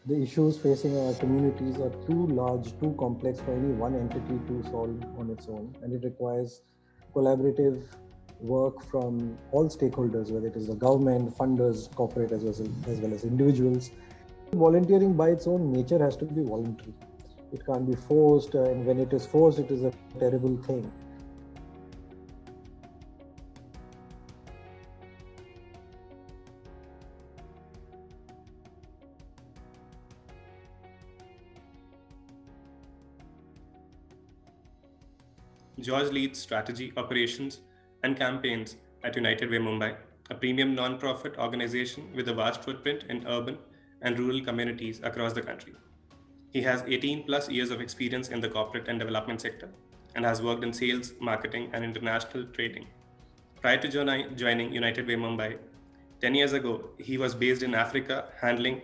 the issues facing our communities are too large, too complex for any one entity to solve on its own, and it requires collaborative work from all stakeholders, whether it is the government, funders, corporate, as well as individuals. Volunteering by its own nature has to be voluntary. It can't be forced, and when it is forced, it is a terrible thing. George leads strategy, operations, and campaigns at United Way Mumbai, a premium non-profit organization with a vast footprint in urban and rural communities across the country. He has 18 plus years of experience in the corporate and development sector and has worked in sales, marketing, and international trading. Prior to joining United Way Mumbai, 10 years ago, he was based in Africa, handling,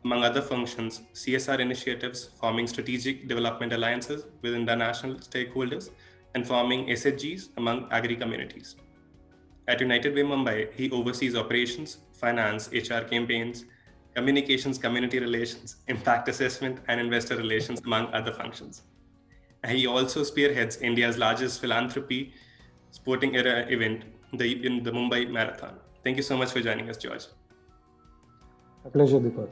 among other functions, CSR initiatives, forming strategic development alliances with international stakeholders, and forming SHGs among agri communities. At United Way Mumbai, he oversees operations, finance, HR campaigns, communications, community relations, impact assessment, and investor relations, among other functions. He also spearheads India's largest philanthropy sporting event, in the Mumbai Marathon. Thank you so much for joining us, George. A pleasure, Deepak.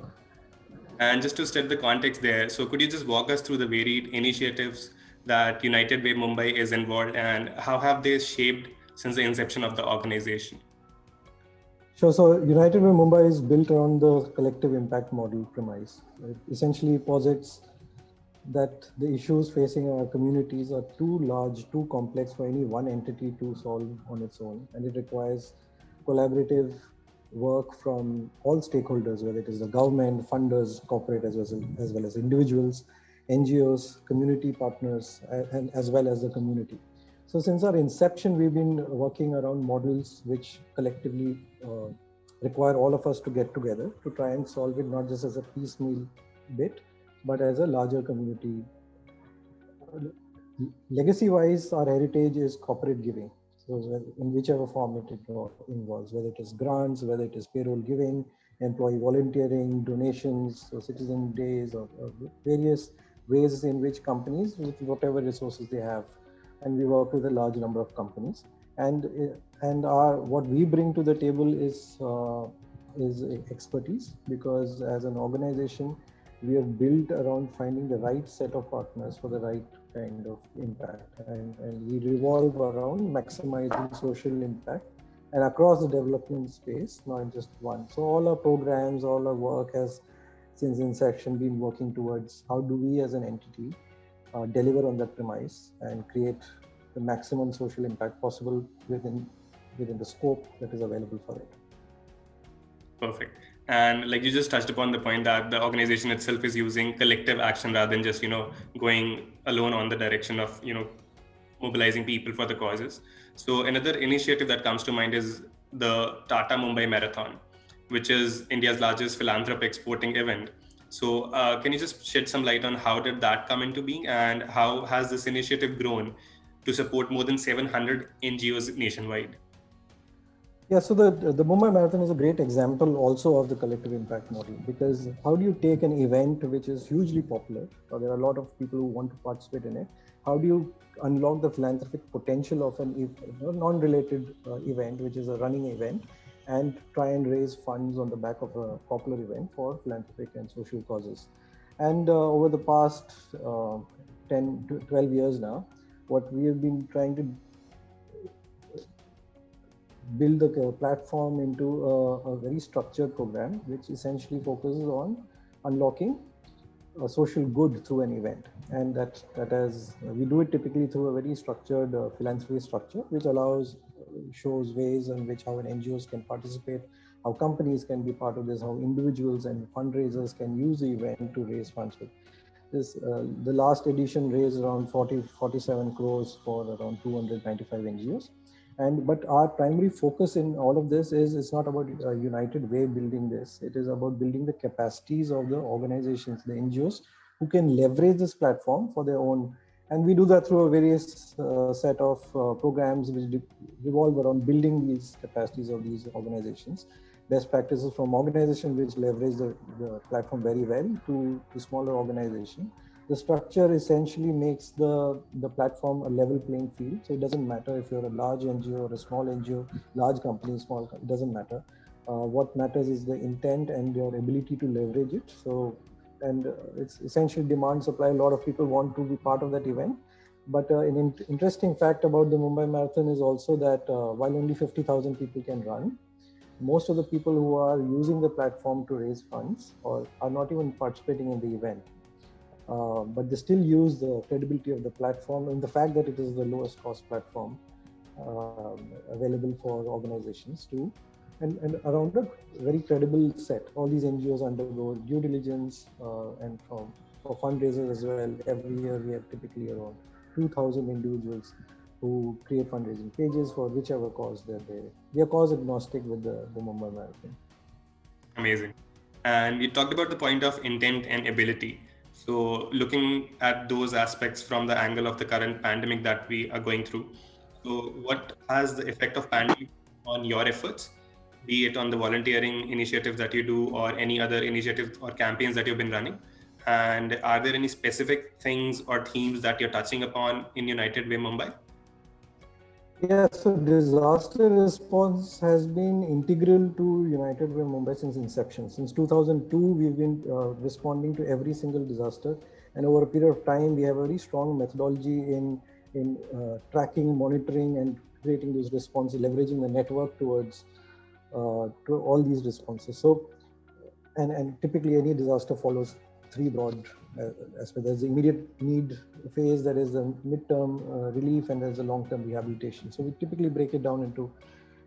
And just to set the context there, so could you just walk us through the varied initiatives that United Way Mumbai is involved, and how have they shaped since the inception of the organization? Sure. So United Way Mumbai is built around the collective impact model premise. It essentially posits that the issues facing our communities are too large, too complex for any one entity to solve on its own, and it requires collaborative work from all stakeholders, whether it is the government, funders, corporate, as well as individuals, NGOs, community partners, and as well as the community. So since our inception, we've been working around models which collectively require all of us to get together to try and solve it, not just as a piecemeal bit, but as a larger community. Legacy-wise, our heritage is corporate giving. So in whichever form it involves, whether it is grants, whether it is payroll giving, employee volunteering, donations, or citizen days, or various ways in which companies, with whatever resources they have, and we work with a large number of companies. And what we bring to the table is expertise, because as an organization, we are built around finding the right set of partners for the right kind of impact, and we revolve around maximizing social impact and across the development space, not just one. So all our programs, all our work has since inception been working towards how do we as an entity deliver on that premise and create the maximum social impact possible within the scope that is available for it. Perfect. And like you just touched upon the point that the organization itself is using collective action rather than just, going alone on the direction of, mobilizing people for the causes. So another initiative that comes to mind is the Tata Mumbai Marathon, which is India's largest philanthropic sporting event. So can you just shed some light on how did that come into being, and how has this initiative grown to support more than 700 NGOs nationwide? Yeah, so the Mumbai Marathon is a great example also of the collective impact model, because how do you take an event which is hugely popular, or there are a lot of people who want to participate in it, how do you unlock the philanthropic potential of an non-related event, which is a running event, and try and raise funds on the back of a popular event for philanthropic and social causes. And over the past 10 to 12 years now, what we have been trying to build the platform into a very structured program, which essentially focuses on unlocking a social good through an event. And we do it typically through a very structured philanthropy structure, which shows ways in which how NGOs can participate, how companies can be part of this, how individuals and fundraisers can use the event to raise funds. The last edition raised around 47 crores for around 295 NGOs. But our primary focus in all of this is it's not about United Way building this. It is about building the capacities of the organizations, the NGOs, who can leverage this platform for their own. And we do that through a various set of programs which revolve around building these capacities of these organizations. best practices from organizations which leverage the platform very well to smaller organizations. The structure essentially makes the platform a level playing field. So it doesn't matter if you're a large NGO or a small NGO, large company, small, it doesn't matter. What matters is the intent and your ability to leverage it. So, and it's essentially demand supply. A lot of people want to be part of that event. But an interesting fact about the Mumbai Marathon is also that while only 50,000 people can run, most of the people who are using the platform to raise funds or are not even participating in the event. But they still use the credibility of the platform and the fact that it is the lowest cost platform available for organizations to, and around a very credible set. All these NGOs undergo due diligence and for fundraisers as well. Every year we have typically around 2,000 individuals who create fundraising pages for whichever cause that they are cause agnostic with the Mumbai Marathon. Amazing. And you talked about the point of intent and ability. So looking at those aspects from the angle of the current pandemic that we are going through. So what has the effect of pandemic on your efforts, be it on the volunteering initiatives that you do or any other initiatives or campaigns that you've been running? And are there any specific things or themes that you're touching upon in United Way Mumbai? Yeah, so disaster response has been integral to United Way Mumbai since inception. Since 2002, we've been responding to every single disaster. And over a period of time, we have a very strong methodology in tracking, monitoring, and creating those responses, leveraging the network towards to all these responses. So, and typically any disaster follows three broad aspects. There's the immediate need phase, there is the midterm relief, and there's the long-term rehabilitation. So we typically break it down into,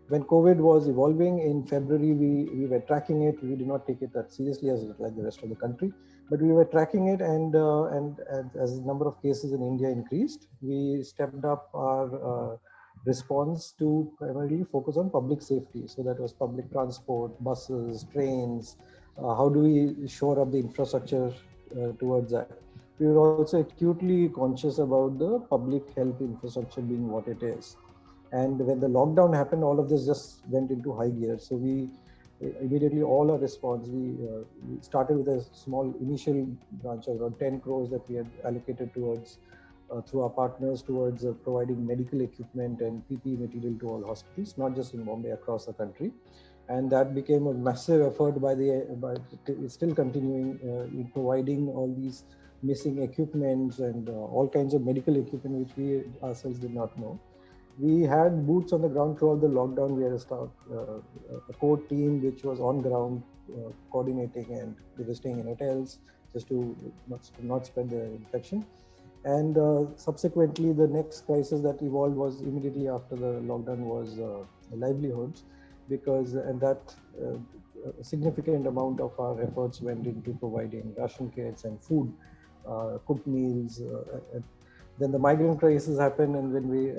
when COVID was evolving in February, we were tracking it. We did not take it that seriously as like the rest of the country, but we were tracking it, and as the number of cases in India increased, we stepped up our response to primarily focus on public safety. So that was public transport, buses, trains. How do we shore up the infrastructure towards that? We were also acutely conscious about the public health infrastructure being what it is. And when the lockdown happened, all of this just went into high gear. So we immediately, all our response, we started with a small initial branch of around 10 crores that we had allocated towards, through our partners, towards providing medical equipment and PPE material to all hospitals, not just in Bombay, across the country. And that became a massive effort by it's still continuing in providing all these missing equipments and all kinds of medical equipment which we ourselves did not know. We had boots on the ground throughout the lockdown. We had a core team which was on ground coordinating, and they were staying in hotels just to not spread the infection. And subsequently, the next crisis that evolved was immediately after the lockdown was livelihoods, because and that a significant amount of our efforts went into providing ration kits and food, cooked meals. Then the migrant crisis happened, and when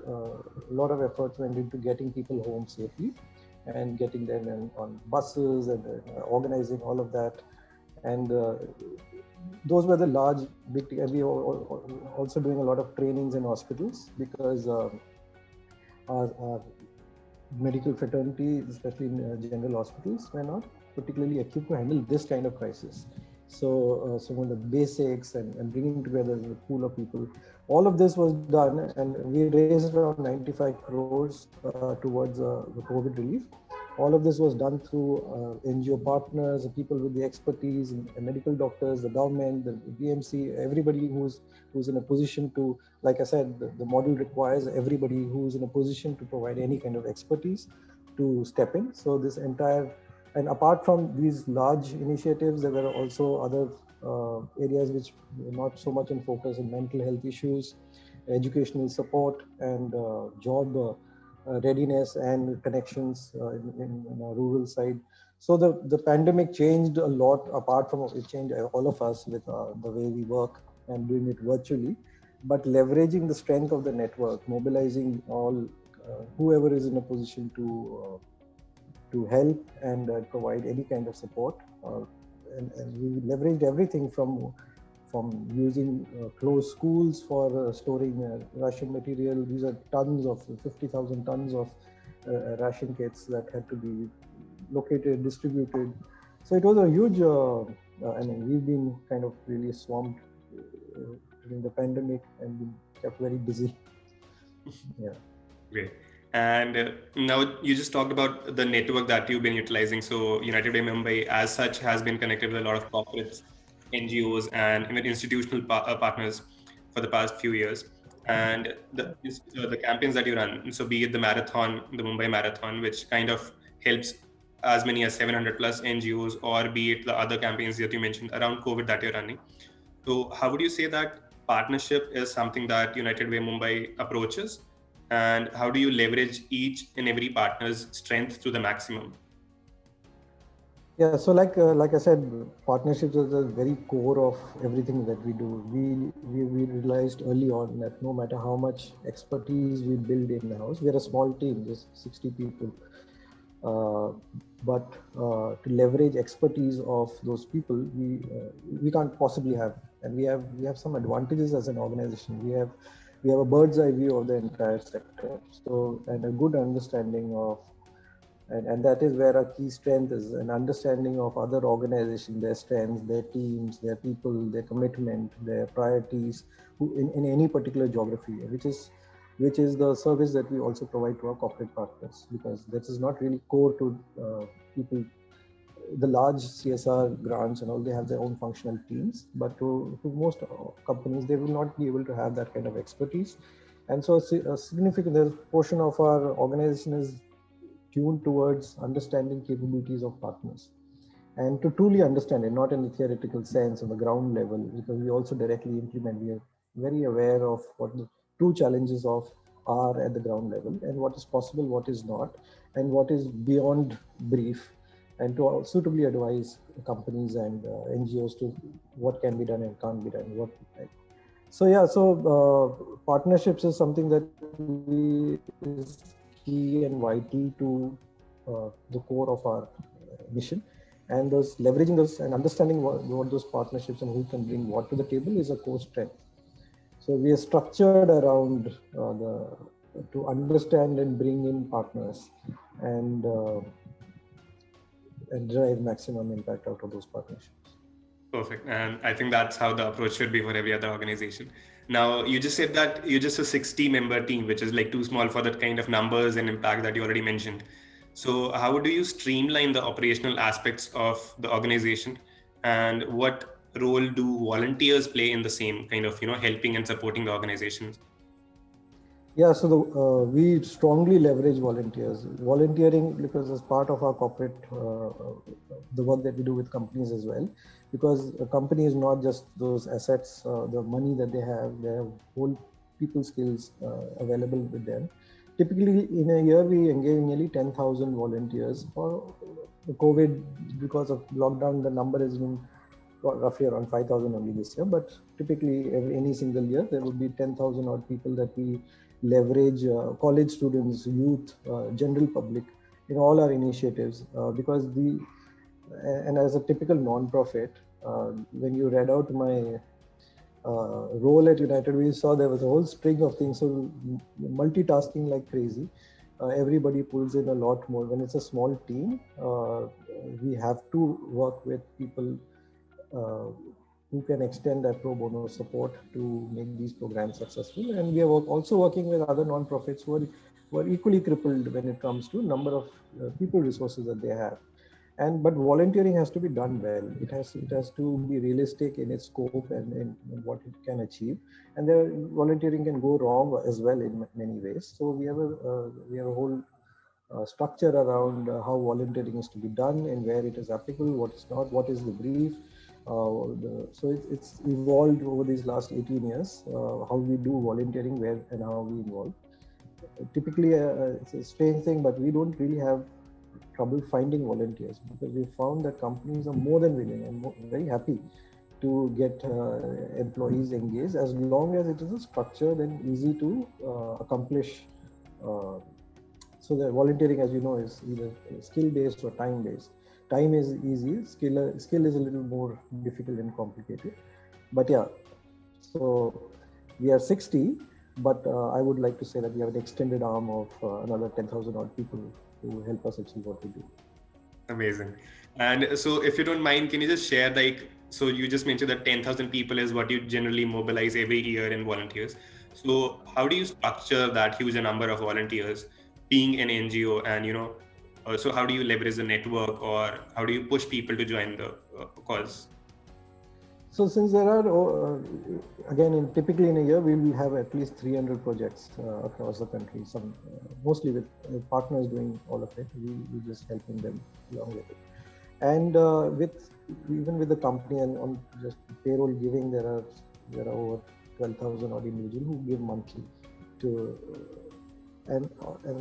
a lot of efforts went into getting people home safely and getting them on buses and organizing all of that. And those were the big. We were also doing a lot of trainings in hospitals, because our medical fraternity, especially in general hospitals, were not particularly equipped to handle this kind of crisis. So some of the basics and bringing together the pool of people, all of this was done, and we raised around 95 crores towards the COVID relief. All of this was done through NGO partners, the people with the expertise, and medical doctors, the government, the BMC, everybody who's in a position to, like I said, the model requires everybody who's in a position to provide any kind of expertise to step in. So this entire, and apart from these large initiatives, there were also other areas which were not so much in focus: in mental health issues, educational support, and job readiness and connections in our rural side. So the pandemic changed a lot. Apart from it, changed all of us with the way we work and doing it virtually, but leveraging the strength of the network, mobilizing all whoever is in a position to help and provide any kind of support. And we leveraged everything from using closed schools for storing ration material. These are tons of 50,000 tons of ration kits that had to be located, distributed. So it was a huge, we've been kind of really swamped during the pandemic and been kept very busy. Yeah. Great. And now you just talked about the network that you've been utilizing. So United Way Mumbai as such has been connected with a lot of corporates, NGOs, and even institutional partners for the past few years. And the campaigns that you run, so be it the marathon, the Mumbai Marathon, which kind of helps as many as 700 plus NGOs, or be it the other campaigns that you mentioned around COVID that you're running. So how would you say that partnership is something that United Way Mumbai approaches? And how do you leverage each and every partner's strength to the maximum? Yeah, so like I said, partnerships are the very core of everything that we do. We realized early on that no matter how much expertise we build in the house, we're a small team, just 60 people. But to leverage expertise of those people, we can't possibly have, and we have some advantages as an organization. We have a bird's eye view of the entire sector, so, and a good understanding of, and that is where our key strength is, an understanding of other organizations, their strengths, their teams, their people, their commitment, their priorities in any particular geography, which is the service that we also provide to our corporate partners, because this is not really core to people. The large CSR grants and all, they have their own functional teams, but to most companies, they will not be able to have that kind of expertise. And so a significant portion of our organization is tuned towards understanding capabilities of partners, and to truly understand it, not in the theoretical sense on the ground level, because we also directly implement. We are very aware of what the true challenges are at the ground level, and what is possible, what is not, and what is beyond brief, and to suitably advise companies and NGOs to what can be done and can't be done. Partnerships is something that is key and vital to the core of our mission. And those leveraging those and understanding what those partnerships and who can bring what to the table is a core strength. So we are structured around to understand and bring in partners and drive maximum impact out of those partnerships. Perfect. And I think that's how the approach should be for every other organization. Now, you just said that you're just a 60-member team, which is like too small for that kind of numbers and impact that you already mentioned. So how do you streamline the operational aspects of the organization, and what role do volunteers play in the same kind of, helping and supporting the organizations? Yeah, so we strongly leverage volunteers. Volunteering, because as part of our corporate, the work that we do with companies as well, because a company is not just those assets, the money that they have whole people skills available with them. Typically, in a year, we engage nearly 10,000 volunteers. For the COVID, because of lockdown, the number has been roughly around 5,000 only this year. But typically, any single year, there will be 10,000 odd people that we leverage, college students, youth, general public, in all our initiatives. Because and as a typical non-profit, when you read out my role at United, we saw there was a whole string of things. So multitasking like crazy. Everybody pulls in a lot more. When it's a small team, we have to work with people who can extend that pro bono support to make these programs successful. And we are also working with other non-profits who are equally crippled when it comes to number of people resources that they have. But volunteering has to be done well. It has to be realistic in its scope and in what it can achieve. And volunteering can go wrong as well in many ways. So we have a whole structure around how volunteering is to be done and where it is applicable, what is not, what is the brief. So it's evolved over these last 18 years, how we do volunteering, where and how we involve. Typically, it's a strange thing, but we don't really have trouble finding volunteers, because we found that companies are more than willing and very happy to get employees engaged, as long as it is a structured and easy to accomplish. So the volunteering, as you know, is either skill-based or time-based. Time is easy, skill is a little more difficult and complicated. But yeah, so we are 60, but I would like to say that we have an extended arm of another 10,000 odd people who help us achieve what we do. Amazing. And so if you don't mind, can you just share, like, so you just mentioned that 10,000 people is what you generally mobilize every year in volunteers. So how do you structure that huge number of volunteers being an NGO, and, so how do you leverage the network, or how do you push people to join the cause? So since there are, again, typically in a year, we will have at least 300 projects across the country, some mostly with partners doing all of it. We just helping them along with it. And even with the company and on just payroll giving, there are over 12,000 odd individuals who give monthly to, and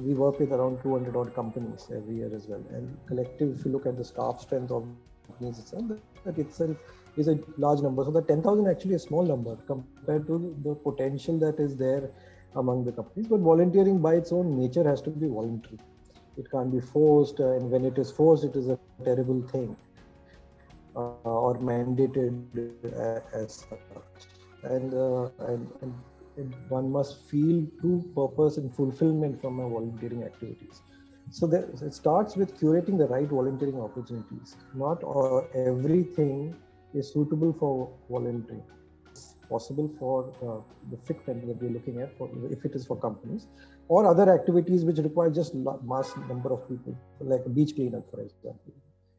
we work with around 200 odd companies every year as well. And collective, if you look at the staff strength of companies itself, that itself is a large number. So the 10,000 actually a small number compared to the potential that is there among the companies. But volunteering by its own nature has to be voluntary. It can't be forced, and when it is forced, it is a terrible thing or mandated as such. And one must feel true purpose and fulfillment from our volunteering activities. So it starts with curating the right volunteering opportunities. Not everything is suitable for volunteering. It's possible for the fit that we're looking at, if it is for companies, or other activities which require just mass number of people, like a beach cleanup, for example.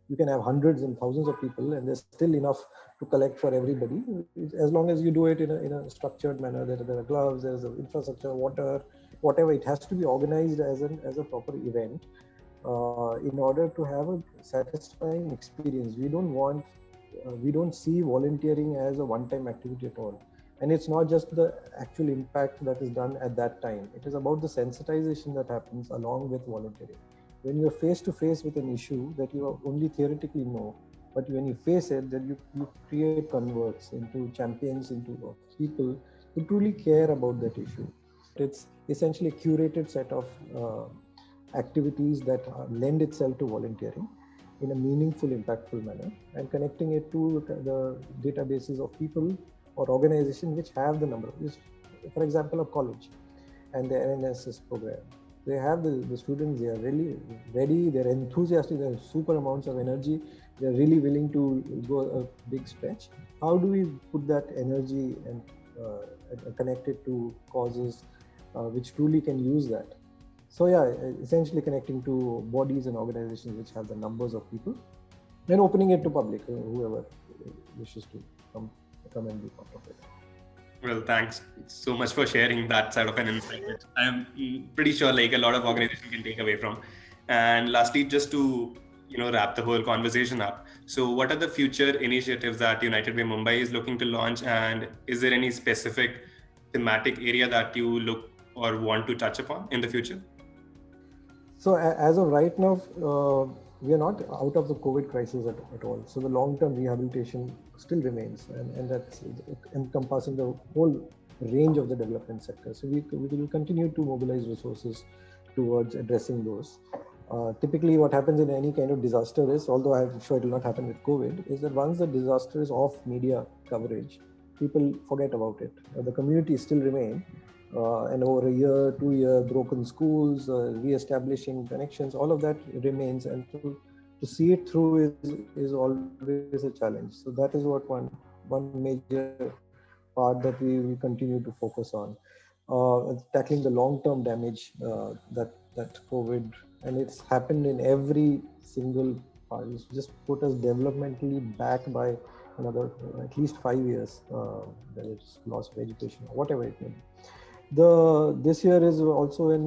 You can have hundreds and thousands of people, and there's still enough to collect for everybody, as long as you do it in a structured manner. There are gloves, there's infrastructure, water, whatever. It has to be organized as a proper event in order to have a satisfying experience. We don't see volunteering as a one-time activity at all. And it's not just the actual impact that is done at that time. It is about the sensitization that happens along with volunteering. When you're face to face with an issue that you only theoretically know, but when you face it, then you create converts into champions, into people who truly care about that issue. It's essentially a curated set of activities that lend itself to volunteering in a meaningful, impactful manner, and connecting it to the databases of people or organizations which have the number. For example, a college and the NSS program. They have the students, they are really ready, they're enthusiastic, they have super amounts of energy, they're really willing to go a big stretch. How do we put that energy and connect it to causes which truly can use that? So essentially connecting to bodies and organizations which have the numbers of people, then opening it to public, whoever wishes to come and be part of it. Well, thanks so much for sharing that side of an insight, which I'm pretty sure like a lot of organizations can take away from. And lastly, just to wrap the whole conversation up. So what are the future initiatives that United Way Mumbai is looking to launch, and is there any specific thematic area that you look or want to touch upon in the future? So as of right now, we are not out of the COVID crisis at all. So the long-term rehabilitation still remains, and that's encompassing the whole range of the development sector. So we will continue to mobilize resources towards addressing those. Typically what happens in any kind of disaster is, although I'm sure it will not happen with COVID, is that once the disaster is off media coverage, people forget about it. The communities still remain. And over a year, 2 years, broken schools, re-establishing connections, all of that remains, and to see it through is always a challenge. So that is what one major part that we will continue to focus on, tackling the long-term damage that COVID, and it's happened in every single part. It's just put us developmentally back by another at least 5 years, whether it's loss of education or whatever it may be. This year is also when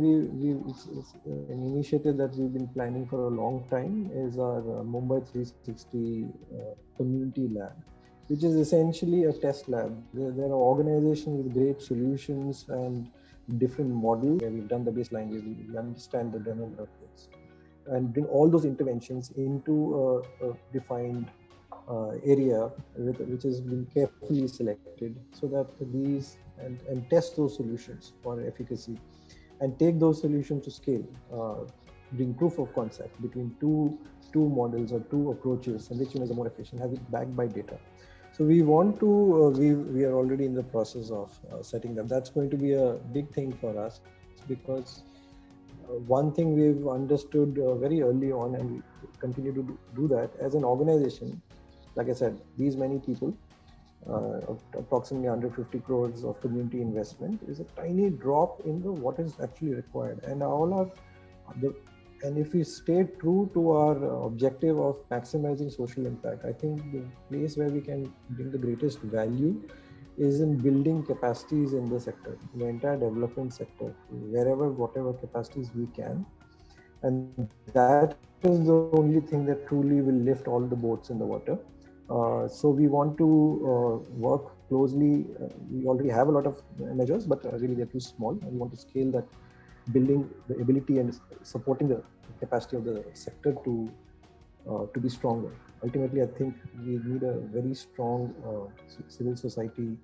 it's an initiative that we've been planning for a long time, is our Mumbai 360 community lab, which is essentially a test lab. There are organizations with great solutions and different models where we've done the baseline, we understand the demographics, and bring all those interventions into a defined area which has been carefully selected, so that these and test those solutions for efficacy and take those solutions to scale, bring proof of concept between two models or two approaches, and which one is the more efficient, have it backed by data. So we want to, we are already in the process of setting them. That's going to be a big thing for us, because one thing we've understood very early on, and we continue to do that as an organization. Like I said, these many people, approximately 150 crores of community investment, is a tiny drop in the what is actually required. And and if we stay true to our objective of maximizing social impact, I think the place where we can bring the greatest value is in building capacities in the sector, the entire development sector, whatever capacities we can. And that is the only thing that truly will lift all the boats in the water. So we want to work closely. We already have a lot of measures, but really they're too small. And we want to scale that, building the ability and supporting the capacity of the sector to be stronger. Ultimately, I think we need a very strong civil society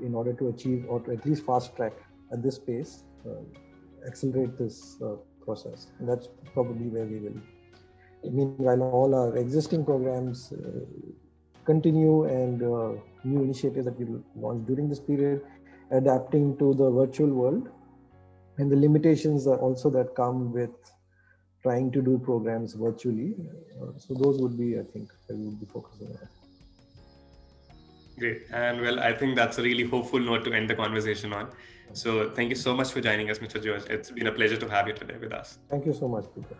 in order to achieve, or to at least fast track at this pace, accelerate this process. And that's probably where we will. Meanwhile, all our existing programs continue, and new initiatives that we will launch during this period, adapting to the virtual world and the limitations also that come with trying to do programs virtually. So those would be, I think, that we would be focusing on. Great. And well, I think that's a really hopeful note to end the conversation on. So thank you so much for joining us, Mr. George. It's been a pleasure to have you today with us. Thank you so much, Peter.